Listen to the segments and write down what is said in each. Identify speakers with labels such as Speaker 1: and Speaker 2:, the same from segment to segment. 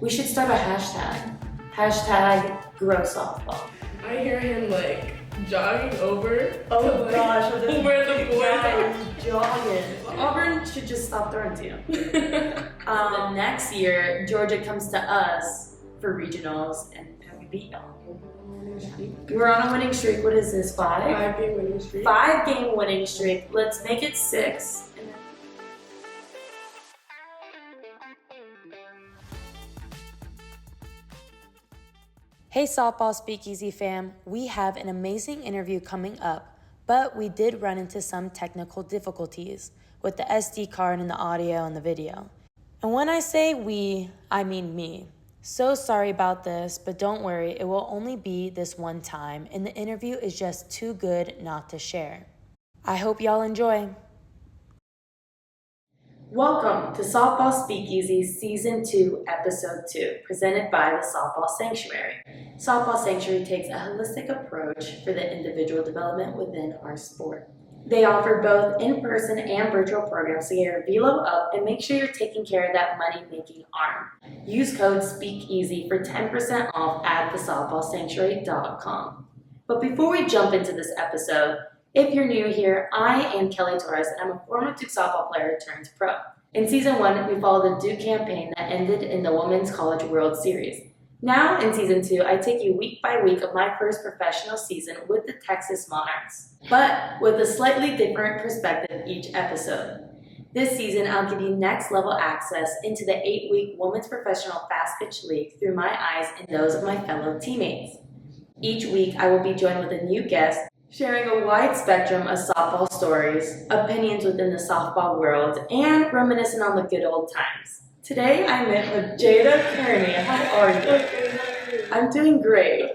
Speaker 1: We should start a hashtag. Hashtag grow softball.
Speaker 2: I hear him like jogging over.
Speaker 1: Oh gosh,
Speaker 2: where the boys are.
Speaker 1: Jogging. Auburn should just stop throwing to you. The next year, Georgia comes to us for regionals, and we beat y'all. We're on a winning streak. What is this? 5?
Speaker 2: 5-game winning streak.
Speaker 1: 5-game winning streak. Let's make it 6. Hey Softball Speakeasy fam, we have an amazing interview coming up, but we did run into some technical difficulties with the SD card and the audio and the video. And when I say we, I mean me. So sorry about this, but don't worry, it will only be this one time, and the interview is just too good not to share. I hope y'all enjoy. Welcome to Softball Speakeasy Season 2, Episode 2, presented by the Softball Sanctuary. Softball Sanctuary takes a holistic approach for the individual development within our sport. They offer both in-person and virtual programs to get your velo up and make sure you're taking care of that money-making arm. Use code SPEAKEASY for 10% off at thesoftballsanctuary.com. But before we jump into this episode, if you're new here, I am Kelly Torres, and I'm a former Duke softball player turned pro. In Season 1, we followed the Duke campaign that ended in the Women's College World Series. Now, in Season 2, I take you week by week of my first professional season with the Texas Monarchs, but with a slightly different perspective each episode. This season, I'll give you next-level access into the 8-week Women's Professional Fast Pitch League through my eyes and those of my fellow teammates. Each week, I will be joined with a new guest, sharing a wide spectrum of softball stories, opinions within the softball world, and reminiscing on the good old times. Today, I met with Jayda Kearney. How are you? I'm doing great.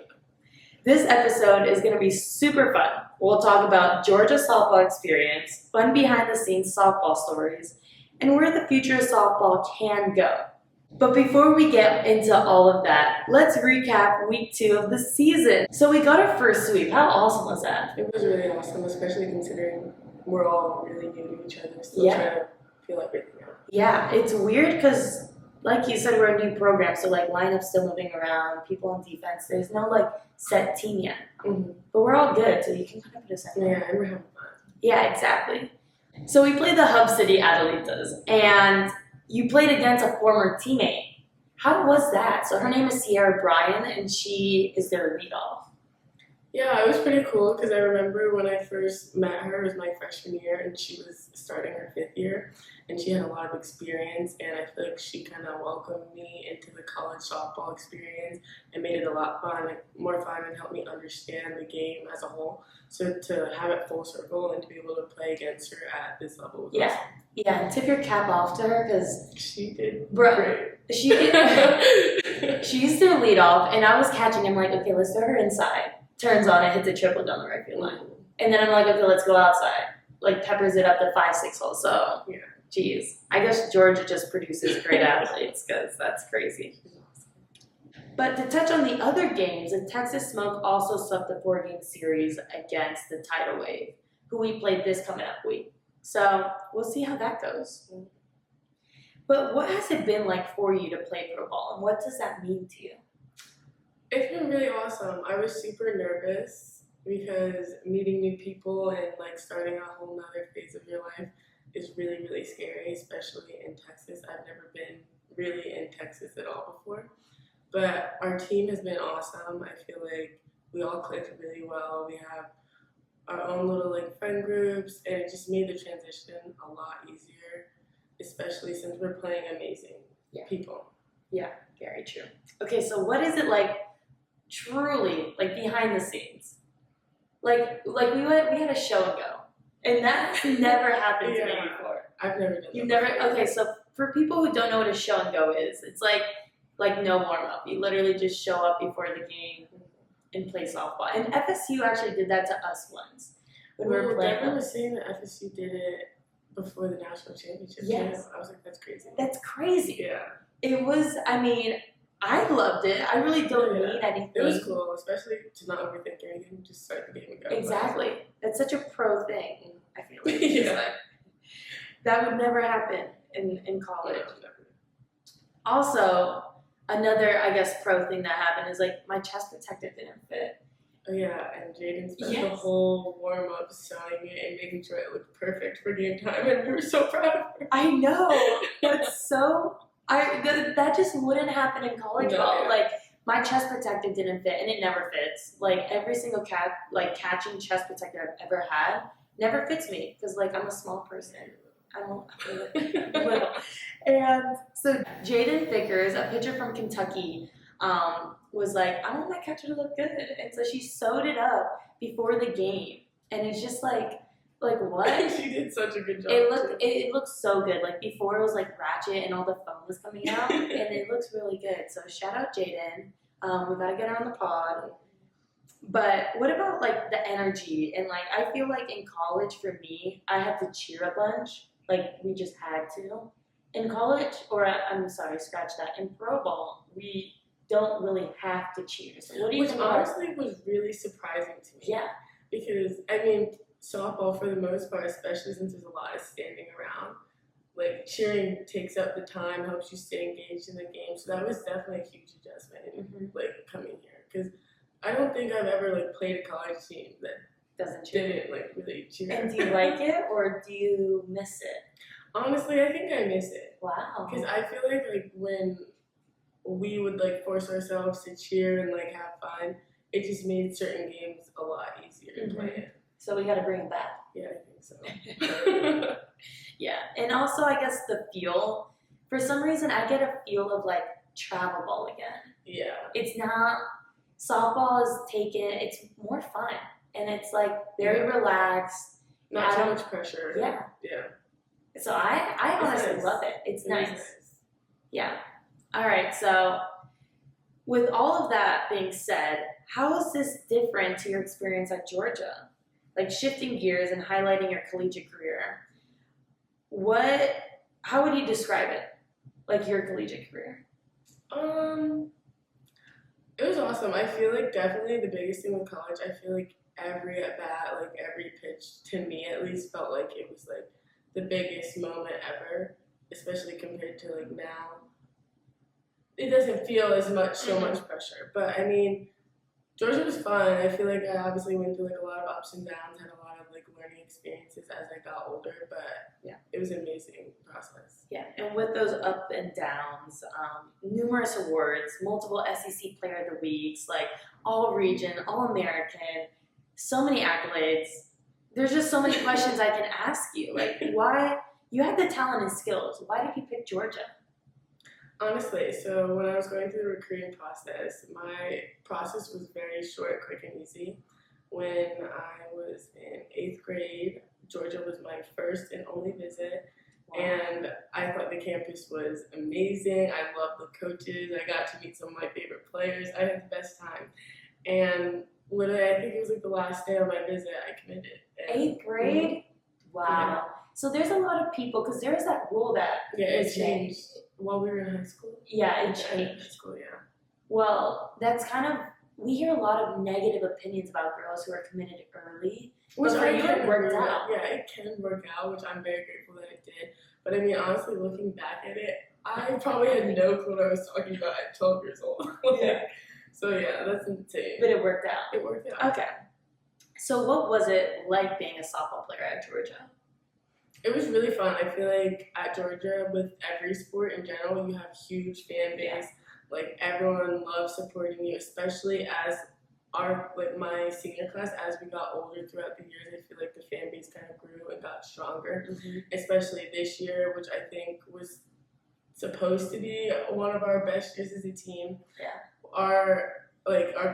Speaker 1: This episode is going to be super fun. We'll talk about Georgia softball experience, fun behind-the-scenes softball stories, and where the future of softball can go. But before we get into all of that, let's recap week 2 of the season. So we got our first sweep. How awesome was that?
Speaker 2: It was really awesome, especially considering we're all really new to each other, still trying to feel everything out.
Speaker 1: Yeah, it's weird because, like you said, we're a new program, so like lineups still moving around, people on defense. There's no like set team yet, but we're all good, so you can kind of put us in there.
Speaker 2: Yeah, and we're having fun.
Speaker 1: Yeah, exactly. So we played the Hub City Adelitas, and you played against a former teammate. How was that? So her name is Sierra Bryan, and she is their leadoff.
Speaker 2: Yeah, it was pretty cool because I remember when I first met her, it was my freshman year, and she was starting her 5th year, and she had a lot of experience, and I feel like she kind of welcomed me into the college softball experience and made it a lot more fun, and helped me understand the game as a whole. So to have it full circle and to be able to play against her at this level was awesome.
Speaker 1: Yeah, and tip your cap off to her because
Speaker 2: she did
Speaker 1: great. She used to lead off, and I was catching him like, okay, let's throw her inside. Turns on it, hits a triple down the right field line. And then I'm like, okay, let's go outside. Like, peppers it up to 5-6 hole. So, yeah, geez. I guess Georgia just produces great athletes because that's crazy. But to touch on the other games, the Texas Smoke also swept the 4-game series against the Tidal Wave, who we played this coming up week. So, we'll see how that goes. But what has it been like for you to play pro ball, and what does that mean to you?
Speaker 2: It's been really awesome. I was super nervous because meeting new people and like starting a whole nother phase of your life is really, really scary, especially in Texas. I've never been really in Texas at all before. But our team has been awesome. I feel like we all clicked really well. We have our own little like friend groups, and it just made the transition a lot easier, especially since we're playing amazing people. Yeah,
Speaker 1: very true. Okay, so what is it like truly, like behind the scenes? Like we had a show and go, and that's never happened to me before.
Speaker 2: I've never done.
Speaker 1: You've never? Okay, so for people who don't know what a show and go is, it's like no warm up. You literally just show up before the game and play softball. And FSU actually did that to us once when we were playing.
Speaker 2: Devin was saying that FSU did it before the national championship.
Speaker 1: Yes,
Speaker 2: I was like, that's crazy.
Speaker 1: That's crazy.
Speaker 2: Yeah,
Speaker 1: it was. I mean, I loved it. I really don't need anything.
Speaker 2: It was cool, especially to not overthink anything, just start the game and go.
Speaker 1: Exactly. That's such a pro thing, I feel like. Like that would never happen in college.
Speaker 2: No, never.
Speaker 1: Also, Another, I guess, pro thing that happened is like my chest protector didn't fit.
Speaker 2: Oh yeah, and Jaden spent the
Speaker 1: Yes.
Speaker 2: whole warm up sewing it and making sure it looked perfect for game time, and we were so proud of her.
Speaker 1: I know. That's so. That just wouldn't happen in college
Speaker 2: No,
Speaker 1: ball.
Speaker 2: yeah.
Speaker 1: Like my chest protector didn't fit, and it never fits. Like every single catching chest protector I've ever had never fits me because like I'm a small person. I'm little. And so Jaden Vickers, a pitcher from Kentucky, was like, I want my catcher to look good, and so she sewed it up before the game, and it's just like what?
Speaker 2: She did such a good job.
Speaker 1: It looked so good. Like before it was like ratchet and all the foam was coming out, and it looks really good. So shout out Jaden. We gotta get her on the pod. But what about like the energy and like I feel like in college for me, I had to cheer a bunch. Like we just had to. In college, or I'm sorry, scratch that. In pro ball, we don't really have to cheer. So what do you
Speaker 2: Which
Speaker 1: think about?
Speaker 2: honestly was really surprising to me.
Speaker 1: Yeah.
Speaker 2: Because I mean, softball for the most part, especially since there's a lot of standing around, like cheering takes up the time, helps you stay engaged in the game. So that was definitely a huge adjustment in like coming here. Because I don't think I've ever like played a college team that
Speaker 1: Doesn't cheer.
Speaker 2: didn't like really cheer.
Speaker 1: And do you like it or do you miss it?
Speaker 2: Honestly, I think I miss it.
Speaker 1: Wow.
Speaker 2: Because I feel like when we would like force ourselves to cheer and like have fun, it just made certain games a lot easier to play in.
Speaker 1: So we got to bring it back.
Speaker 2: Yeah, I think so.
Speaker 1: Yeah, and also I guess the feel. For some reason, I get a feel of like travel ball again.
Speaker 2: Yeah.
Speaker 1: It's not softball is taken. It's more fun, and it's like very relaxed.
Speaker 2: Not too much pressure.
Speaker 1: Yeah.
Speaker 2: Yeah.
Speaker 1: So I honestly
Speaker 2: nice.
Speaker 1: love it. It's
Speaker 2: It
Speaker 1: nice.
Speaker 2: is nice.
Speaker 1: Yeah. All right. So with all of that being said, how is this different to your experience at Georgia? Like shifting gears and highlighting your collegiate career. How would you describe it? Like your collegiate career?
Speaker 2: It was awesome. I feel like definitely the biggest thing with college, I feel like every at bat, like every pitch to me at least felt like it was like the biggest moment ever, especially compared to like now. It doesn't feel as much so much pressure. But I mean, Georgia was fun. I feel like I obviously went through like a lot of ups and downs, had a lot of like learning experiences as I got older, but
Speaker 1: yeah,
Speaker 2: it was an amazing process.
Speaker 1: Yeah, and with those up and downs, numerous awards, multiple SEC Player of the Weeks, like all region, all American, so many accolades. There's just so many questions I can ask you. Like, why you had the talent and skills? Why did you pick Georgia?
Speaker 2: Honestly, so when I was going through the recruiting process, my process was very short, quick, and easy. When I was in 8th grade, Georgia was my first and only visit, and I thought the campus was amazing. I loved the coaches. I got to meet some of my favorite players. I had the best time. And literally, I think it was like the last day of my visit, I committed.
Speaker 1: 8th grade? Wow.
Speaker 2: Yeah.
Speaker 1: So there's a lot of people, because there's that rule that
Speaker 2: it changed while we were in high school.
Speaker 1: Yeah, it
Speaker 2: In
Speaker 1: changed.
Speaker 2: high school, yeah.
Speaker 1: Well, that's kind of, we hear a lot of negative opinions about girls who are committed early.
Speaker 2: Which
Speaker 1: But for you, it worked out.
Speaker 2: Yeah, it can work out, which I'm very grateful that it did. But I mean, honestly, looking back at it, I probably had no clue what I was talking about at 12 years old.
Speaker 1: Yeah.
Speaker 2: So yeah, that's insane.
Speaker 1: But it worked out.
Speaker 2: It worked out.
Speaker 1: Okay. So what was it like being a softball player at Georgia?
Speaker 2: It was really fun. I feel like at Georgia, with every sport in general, you have huge fan base.
Speaker 1: Yeah.
Speaker 2: Like everyone loves supporting you, especially as my senior class, as we got older throughout the years, I feel like the fan base kind of grew and got stronger.
Speaker 1: Mm-hmm.
Speaker 2: Especially this year, which I think was supposed to be one of our best years as a team.
Speaker 1: Yeah.
Speaker 2: Our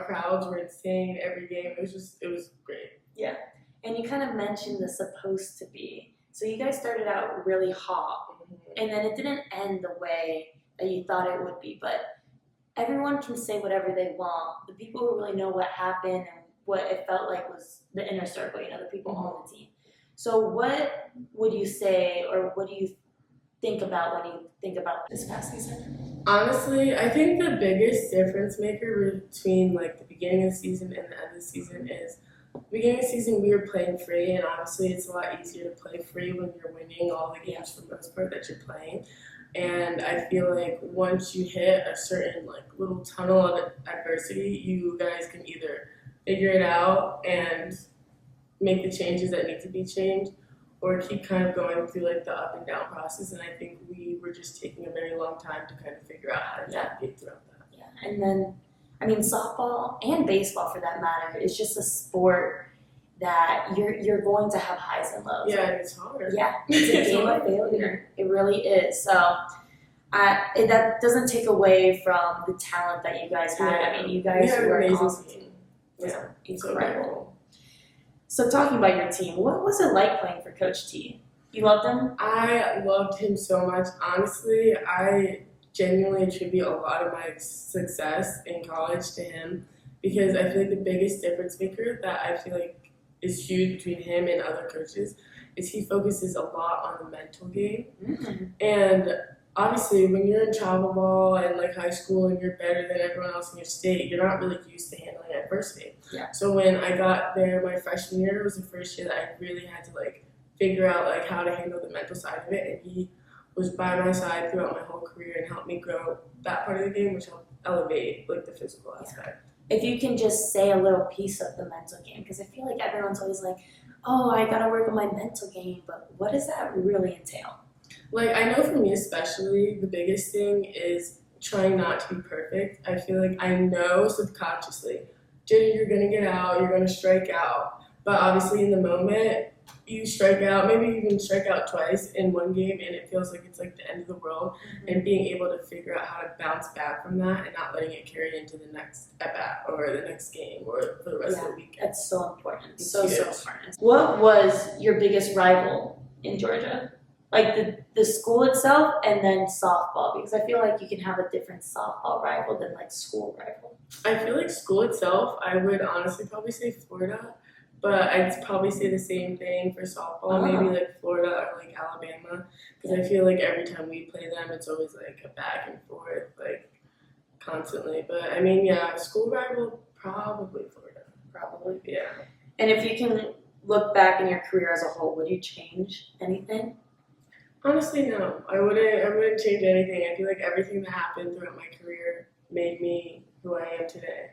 Speaker 2: crowds were insane every game. It was great.
Speaker 1: Yeah. And you kind of mentioned the supposed to be. So you guys started out really hot, and then it didn't end the way that you thought it would be. But everyone can say whatever they want. The people who really know what happened and what it felt like was the inner circle, the people on the team. So what would you say, or what do you think about when you think about this past season?
Speaker 2: Honestly, I think the biggest difference maker between like the beginning of the season and the end of the season is beginning of the season we were playing free, and obviously it's a lot easier to play free when you're winning all the games for the most part that you're playing. And I feel like once you hit a certain like little tunnel of adversity, you guys can either figure it out and make the changes that need to be changed, or keep kind of going through like the up and down process. And I think we were just taking a very long time to kind of figure out how to navigate throughout that.
Speaker 1: Yeah, and then, I mean, softball and baseball for that matter is just a sport that you're going to have highs and lows.
Speaker 2: Yeah, and it's hard.
Speaker 1: Yeah, it's a game of failure. It really is. So that doesn't take away from the talent that you guys had.
Speaker 2: Yeah.
Speaker 1: I mean, you guys were
Speaker 2: an amazing
Speaker 1: awesome.
Speaker 2: team.
Speaker 1: Yeah,
Speaker 2: So
Speaker 1: incredible. So talking about your team, what was it like playing for Coach T? You loved him?
Speaker 2: I loved him so much. Honestly, I genuinely attribute a lot of my success in college to him, because I feel like the biggest difference maker that I feel like is huge between him and other coaches is he focuses a lot on the mental game.
Speaker 1: Mm-hmm.
Speaker 2: And obviously when you're in travel ball and like high school and you're better than everyone else in your state, you're not really used to handling adversity.
Speaker 1: Yeah.
Speaker 2: So when I got there my freshman year, it was the first year that I really had to like figure out like how to handle the mental side of it, and he was by my side throughout my whole career and helped me grow that part of the game, which helped elevate like the physical aspect.
Speaker 1: If you can just say a little piece of the mental game, because I feel like everyone's always like, oh, I gotta work on my mental game, but what does that really entail?
Speaker 2: Like, I know for me especially, the biggest thing is trying not to be perfect. I feel like I know subconsciously, Jayda, you're gonna get out, you're gonna strike out. But obviously in the moment, you strike out, maybe you even strike out twice in one game, and it feels like it's like the end of the world.
Speaker 1: Mm-hmm.
Speaker 2: And being able to figure out how to bounce back from that and not letting it carry into the next at-bat or the next game or for the rest of the weekend.
Speaker 1: That's so important.
Speaker 2: It's
Speaker 1: So
Speaker 2: huge.
Speaker 1: important. What was your biggest rival in Georgia? Like the school itself and then softball, because I feel like you can have a different softball rival than like school rival.
Speaker 2: I feel like school itself, I would honestly probably say Florida, but I'd probably say the same thing for softball, maybe like Florida or like Alabama, because I feel like every time we play them, it's always like a back and forth, like constantly. But I mean, yeah, school rival, probably Florida.
Speaker 1: Probably.
Speaker 2: Yeah.
Speaker 1: And if you can look back in your career as a whole, would you change anything?
Speaker 2: Honestly, no. I wouldn't change anything. I feel like everything that happened throughout my career made me who I am today.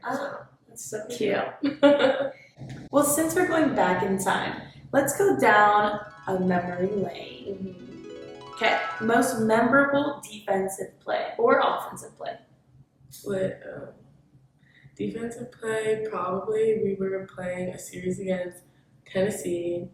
Speaker 1: That's so cute. Well, since we're going back in time, let's go down a memory lane. Okay, most memorable defensive play or offensive play?
Speaker 2: Split. Defensive play, probably we were playing a series against Tennessee,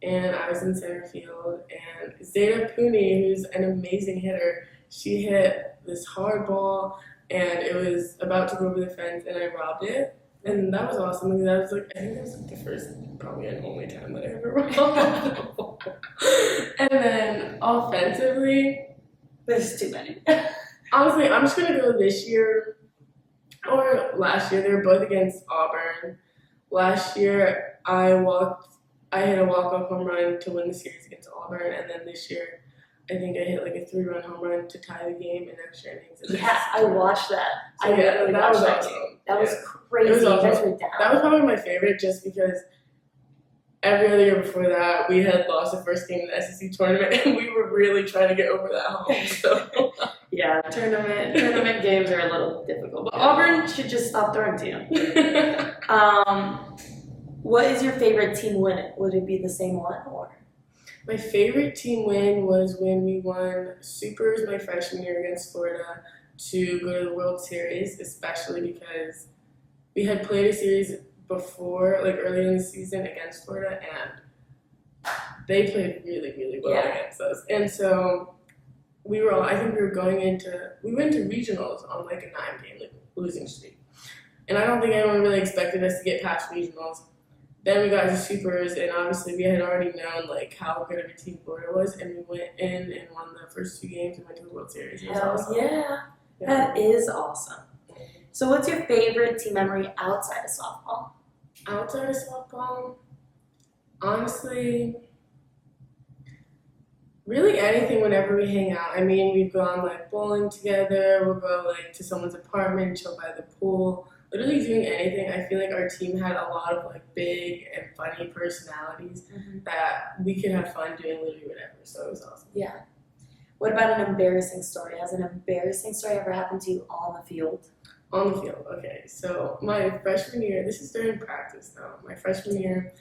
Speaker 2: and I was in center field, and Jayda Kearney, who's an amazing hitter, she hit this hard ball, and it was about to go over the fence, and I robbed it. And that was awesome, because that was like, I think that was like the first, probably and only time that I ever robbed the ball. And then offensively,
Speaker 1: There's too many.
Speaker 2: honestly, I'm just gonna go this year or last year. They were both against Auburn. Last year, I hit a walk-off home run to win the series against Auburn, and then this year, I think I hit like a 3-run home run to tie the game in extra innings.
Speaker 1: Yeah, I watched that.
Speaker 2: So yeah, that was awesome.
Speaker 1: That was crazy.
Speaker 2: It was
Speaker 1: You guys
Speaker 2: awesome.
Speaker 1: were down.
Speaker 2: That was probably my favorite, just because every other year before that, we had lost the first game in the SEC tournament, and we were really trying to get over that hump. So
Speaker 1: Yeah, tournament games are a little difficult, but Auburn should just stop throwing to you. What is your favorite team win? Would it be the same one or?
Speaker 2: my favorite team win was when we won Supers my freshman year against Florida to go to the World Series, especially because we had played a series before, like earlier in the season against Florida, and they played really, really well against us. And so we went to regionals on like a 9-game like, losing streak. And I don't think anyone really expected us to get past regionals. Then we got to Supers, and obviously we had already known like how good of a team Florida was, and we went in and won the first 2 games and went to the World Series. It was awesome.
Speaker 1: Yeah, that is awesome. So what's your favorite team memory outside of softball?
Speaker 2: Outside of softball, honestly, really anything whenever we hang out. I mean, we've gone like bowling together, we'll go like to someone's apartment, chill by the pool. Literally doing anything. I feel like our team had a lot of like big and funny personalities that we could have fun doing literally whatever. So it was awesome.
Speaker 1: Yeah. What about an embarrassing story? Has an embarrassing story ever happened to you on the field?
Speaker 2: On the field, okay. So my freshman year, this is during practice though. My freshman year,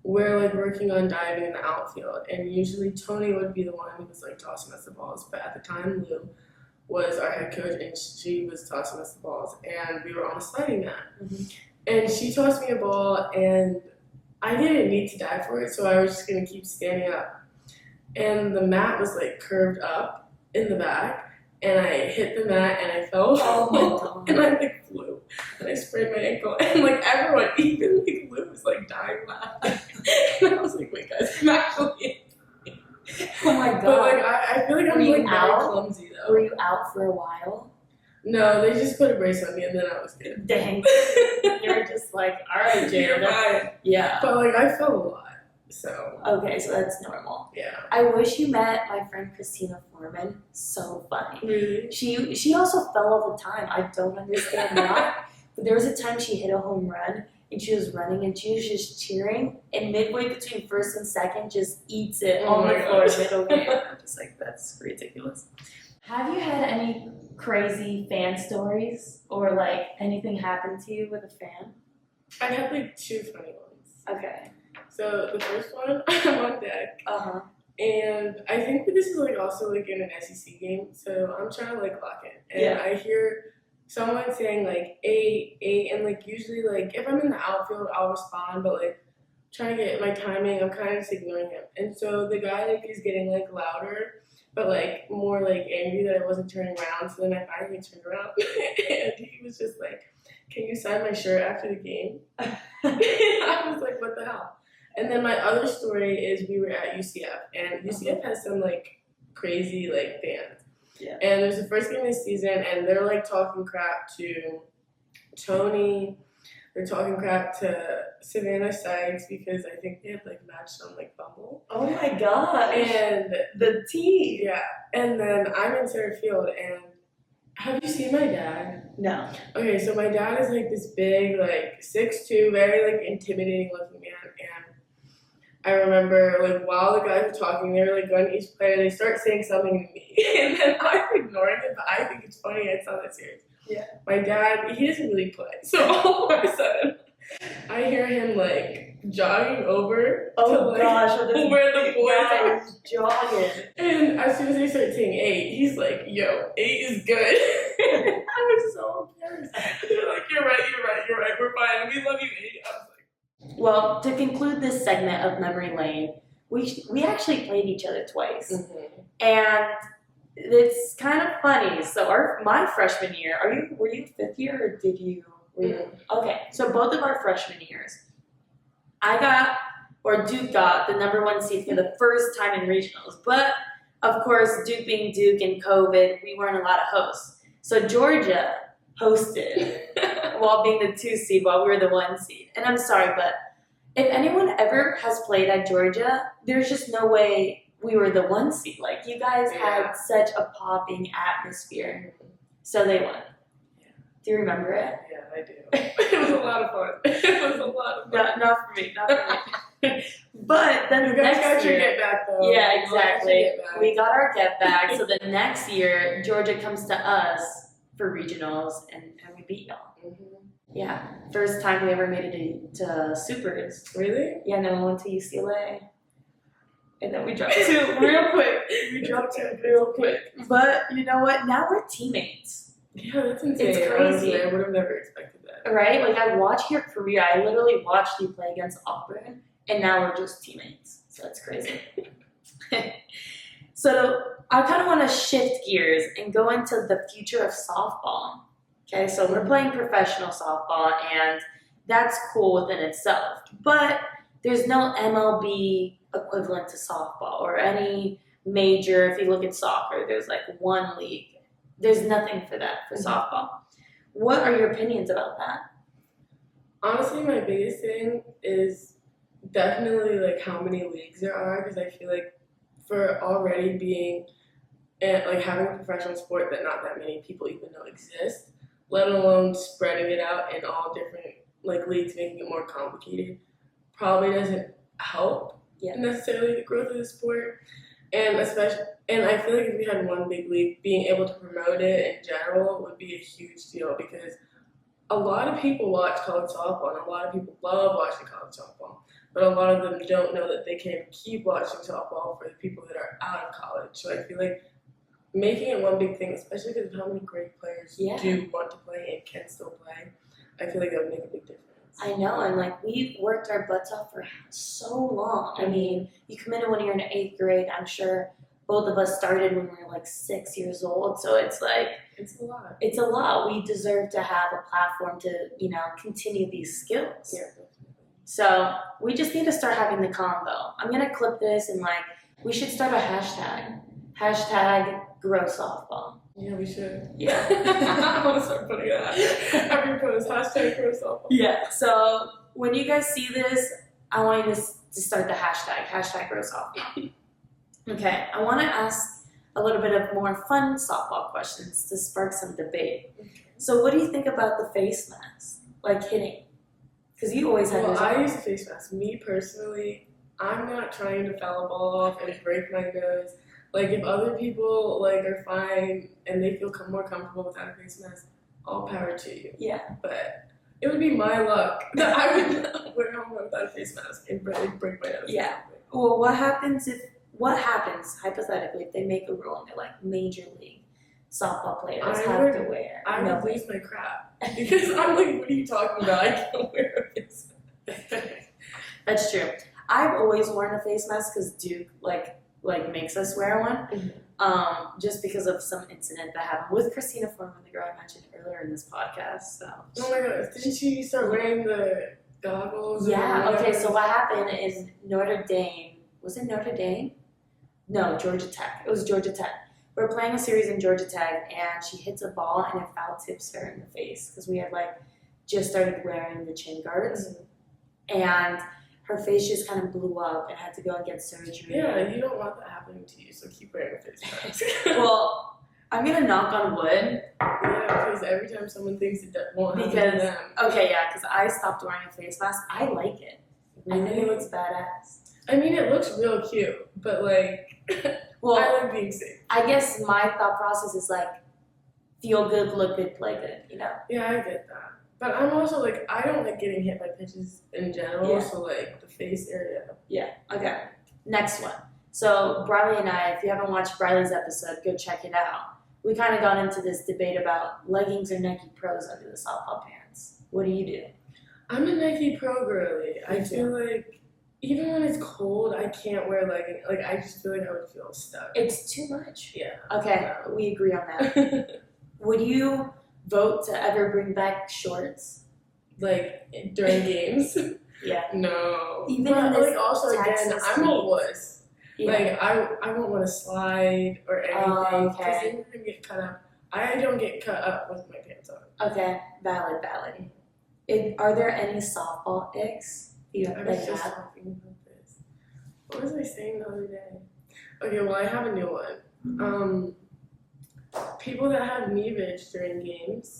Speaker 2: we're like working on diving in the outfield, and usually Tony would be the one who was like tossing us the balls. But at the time, Lou was our head coach, and she was tossing us the balls, and we were on a sliding mat.
Speaker 1: Mm-hmm.
Speaker 2: And she tossed me a ball, and I didn't need to dive for it, so I was just gonna keep standing up. And the mat was like curved up in the back, and I hit the mat and I fell.
Speaker 1: Oh my God.
Speaker 2: And I like flew, and I sprained my ankle, and like everyone, even like Lou, was like dying laughing. And I was like, wait, guys, I'm actually.
Speaker 1: Oh my God.
Speaker 2: But like I feel like I'm like very clumsy though.
Speaker 1: Were you out for a while?
Speaker 2: No, they just put a brace on me, and then I was good.
Speaker 1: Dang. You're just like, all right,
Speaker 2: You're
Speaker 1: Jayda.
Speaker 2: fine.
Speaker 1: Yeah.
Speaker 2: But like I fell a lot, so
Speaker 1: Okay, so that's normal.
Speaker 2: yeah.
Speaker 1: I wish you met my friend Christina Foreman. So funny.
Speaker 2: Really?
Speaker 1: She also fell all the time. I don't understand why. But there was a time she hit a home run and she was running and she was just cheering, and midway between first and second just eats it
Speaker 2: Oh
Speaker 1: on
Speaker 2: my
Speaker 1: the floor
Speaker 2: gosh.
Speaker 1: middle game. I'm just like, that's ridiculous. Have you had any crazy fan stories or like anything happen to you with a fan?
Speaker 2: I had like two funny ones.
Speaker 1: Okay.
Speaker 2: So the first one, I'm on deck,
Speaker 1: Uh-huh.
Speaker 2: and I think that this is like also like in an SEC game, so I'm trying to like lock in, and
Speaker 1: Yeah.
Speaker 2: I hear someone saying like a, and like usually like if I'm in the outfield I'll respond, but like trying to get my timing, I'm kind of just ignoring him, and so the guy like is getting like louder, but like more like angry that I wasn't turning around. So then I finally turned around, and he was just like, "Can you sign my shirt after the game?" I was like, "What the hell?" And then my other story is we were at UCF, and UCF has some like crazy like fans.
Speaker 1: Yeah.
Speaker 2: And it was the first game of the season, and they're like talking crap to Tony. They're talking crap to Savannah Sykes because I think they had like matched on like Bumble.
Speaker 1: Oh my God.
Speaker 2: And
Speaker 1: the tea.
Speaker 2: yeah, and then I'm in center field, and have you seen my dad?
Speaker 1: No.
Speaker 2: Okay, so my dad is like this big, like 6'2", very like intimidating looking man, and I remember like while the guys were talking, they were like going to each player, they start saying something to me, and then I'm ignoring it, but I think it's funny. It's not that serious.
Speaker 1: Yeah.
Speaker 2: My dad, he doesn't really play, so all of a sudden, I hear him like jogging over to like
Speaker 1: gosh,
Speaker 2: where the boys are.
Speaker 1: is jogging.
Speaker 2: And as soon as they start saying 8, he's like, "Yo, 8 is good." I was so embarrassed. They're like, "You're right. We're fine. We love you, 8." I was like,
Speaker 1: Well, to conclude this segment of Memory Lane, we actually played each other twice, and it's kind of funny. So my freshman year, were you fifth year or were you? Okay, so both of our freshman years, Duke got the #1 seed for the first time in regionals. But of course, Duke being Duke and COVID, we weren't allowed to host. So Georgia hosted while being the 2 seed while we were the 1 seed. And I'm sorry, but if anyone ever has played at Georgia, there's just no way we were the 1 seed. Like, you guys had such a popping atmosphere. So they won. Do you remember it?
Speaker 2: Yeah, I do. It was a lot of fun.
Speaker 1: Not for me. But then
Speaker 2: You
Speaker 1: the
Speaker 2: guys
Speaker 1: next
Speaker 2: got your
Speaker 1: year,
Speaker 2: get back though.
Speaker 1: yeah,
Speaker 2: You guys got your
Speaker 1: exactly.
Speaker 2: get back.
Speaker 1: We got our get back. So the next year, Georgia comes to us for regionals, and we beat y'all. Yeah, first time we ever made it to Supers.
Speaker 2: Really?
Speaker 1: Yeah, and then we went to UCLA. And then we dropped 2 real quick.
Speaker 2: We dropped 2
Speaker 1: real quick. But you know what? Now we're teammates.
Speaker 2: Yeah, that's insane.
Speaker 1: It's crazy.
Speaker 2: Honestly, I would have never expected that.
Speaker 1: Right? Like, I watched your career. I literally watched you play against Auburn, and now we're just teammates. So that's crazy. So I kind of want to shift gears and go into the future of softball. Okay, so we're playing professional softball, and that's cool within itself. But there's no MLB equivalent to softball or any major. If you look at soccer, there's like 1 league. There's nothing for that for softball. What are your opinions about that?
Speaker 2: Honestly, my biggest thing is definitely like how many leagues there are, because I feel like for already being like having a professional sport that not that many people even know exists, let alone spreading it out in all different like leagues, making it more complicated, probably doesn't help necessarily the growth of the sport. And I feel like if we had one big league, being able to promote it in general would be a huge deal because a lot of people watch college softball and a lot of people love watching college softball, but a lot of them don't know that they can keep watching softball for the people that are out of college. So I feel like making it one big thing, especially because of how many great players do want to play and can still play, I feel like that would make a big difference.
Speaker 1: I know, and like we've worked our butts off for so long. I mean, you come in when you're in 8th grade. I'm sure both of us started when we were like 6 years old. So it's like
Speaker 2: it's a lot.
Speaker 1: It's a lot. We deserve to have a platform to, continue these skills.
Speaker 2: Yeah, definitely.
Speaker 1: So we just need to start having the convo. I'm gonna clip this and we should start a hashtag. Hashtag grow softball.
Speaker 2: Yeah, we should.
Speaker 1: Yeah.
Speaker 2: I'm gonna start putting that every post. Hashtag grow softball.
Speaker 1: Yeah. So when you guys see this, I want you to start the hashtag grow softball. Okay. I want to ask a little bit of more fun softball questions to spark some debate.
Speaker 2: Okay.
Speaker 1: So what do you think about the face mask, like hitting? Because you always have.
Speaker 2: Well, I use a face mask. Me personally, I'm not trying to foul a ball off and break my nose. Like, if other people, are fine and they feel more comfortable without a face mask, all power to you.
Speaker 1: Yeah.
Speaker 2: But it would be my luck that I would not wear home without a face mask and break my nose.
Speaker 1: Yeah. Well, what happens hypothetically if they make a rule and they're like major league softball players have to wear?
Speaker 2: I would lose my crap because I'm like, what are you talking about? I can't wear a face mask.
Speaker 1: That's true. I've always worn a face mask because Duke makes us wear one. Mm-hmm. Just because of some incident that happened with Christina Foreman, the girl I mentioned earlier in this podcast. So.
Speaker 2: Oh my gosh, didn't she start wearing the goggles?
Speaker 1: Yeah, okay, so what happened is Notre Dame, was it Notre Dame? No, Georgia Tech. It was Georgia Tech. We were playing a series in Georgia Tech and she hits a ball and it foul tips her in the face because we had just started wearing the chin guards. Mm-hmm. And her face just kind of blew up and had to go and get surgery.
Speaker 2: Yeah, you don't want that happening to you, so keep wearing a face mask.
Speaker 1: Well, I'm going to knock on wood.
Speaker 2: Yeah, because every time someone thinks it won't happen to them.
Speaker 1: Okay, yeah, because I stopped wearing a face mask. I like it. Really? I think it looks badass.
Speaker 2: I mean, it looks real cute, but well, I like being safe.
Speaker 1: I guess my thought process is feel good, look good, play good,
Speaker 2: Yeah, I get that. But I'm also I don't like getting hit by pitches in general, so the face area.
Speaker 1: Yeah, okay. Next one. So Briley and I, if you haven't watched Briley's episode, go check it out. We kind of got into this debate about leggings or Nike Pros under the softball pants. What do you do?
Speaker 2: I'm a Nike Pro girly. I feel like even when it's cold, I can't wear leggings. I just feel like I would feel stuck.
Speaker 1: It's too much.
Speaker 2: Yeah.
Speaker 1: Okay, we agree on that. Would you vote to ever bring back shorts?
Speaker 2: During games?
Speaker 1: Yeah.
Speaker 2: No.
Speaker 1: Even in this
Speaker 2: also
Speaker 1: Texas
Speaker 2: again, I'm a wuss.
Speaker 1: Yeah.
Speaker 2: I won't want to slide or anything because
Speaker 1: okay.
Speaker 2: then you're gonna get cut up. I don't get cut up with my pants on.
Speaker 1: Okay, valid. Are there any softball icks you
Speaker 2: I was just talking about this. What was I saying the other day? Okay, well I have a new one. People that have meavage during games.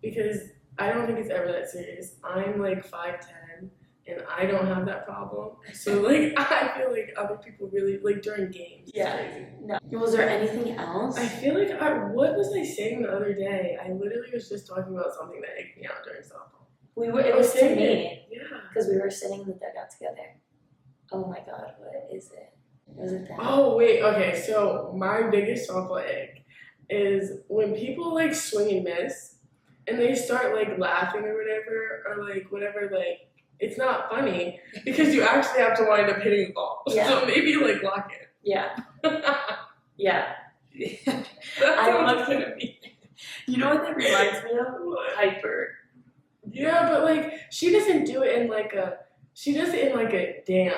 Speaker 2: Because I don't think it's ever that serious. I'm 5'10" and I don't have that problem. So I feel like other people really during games.
Speaker 1: Yeah. No. Was there anything else?
Speaker 2: I feel what was I saying the other day? I literally was just talking about something that icked me out during softball.
Speaker 1: It was to me.
Speaker 2: Yeah.
Speaker 1: Because we were sitting in the dugout together. Oh my god, what is it? Was it that?
Speaker 2: Oh wait, okay. So my biggest softball ick is when people swing and miss. And they start laughing or whatever, it's not funny because you actually have to wind up hitting the ball. Yeah. So maybe lock it.
Speaker 1: Yeah. Yeah.
Speaker 2: That's what it's gonna be.
Speaker 1: You know what that reminds me of? Piper.
Speaker 2: Yeah, but she doesn't do it in she does it in a dam.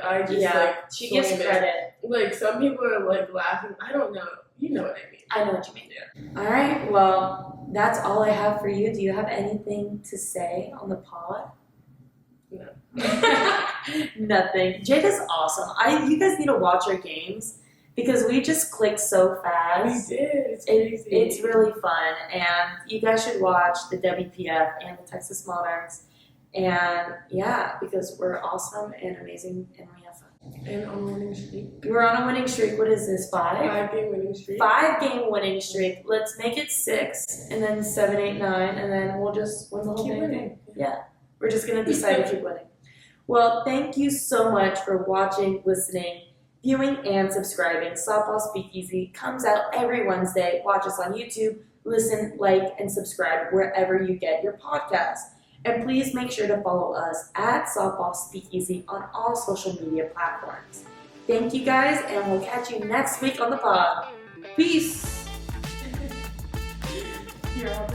Speaker 2: I just
Speaker 1: she gives credit.
Speaker 2: Some people are laughing. I don't know. You know what I mean.
Speaker 1: I know what you mean.
Speaker 2: Yeah.
Speaker 1: All right. Well, that's all I have for you. Do you have anything to say on the pod?
Speaker 2: No.
Speaker 1: Nothing. Jayda's awesome. You guys need to watch our games because we just click so fast.
Speaker 2: We did. It's crazy.
Speaker 1: It's really fun, and you guys should watch the WPF and the Texas Monarchs. And yeah, because we're awesome and amazing, and we have fun.
Speaker 2: And on a winning streak.
Speaker 1: We're on a winning streak. What is this, 5?
Speaker 2: 5-game winning streak.
Speaker 1: 5-game winning streak. Let's make it 6, and then 7, 8, 9, and then we'll just win the whole
Speaker 2: Keep
Speaker 1: thing.
Speaker 2: winning.
Speaker 1: Yeah, we're just gonna decide to keep winning. Well, thank you so much for watching, listening, viewing, and subscribing. Softball Speakeasy comes out every Wednesday. Watch us on YouTube, listen, like, and subscribe wherever you get your podcasts. And please make sure to follow us at Softball Speakeasy on all social media platforms. Thank you guys, and we'll catch you next week on the pod. Peace!
Speaker 2: You're all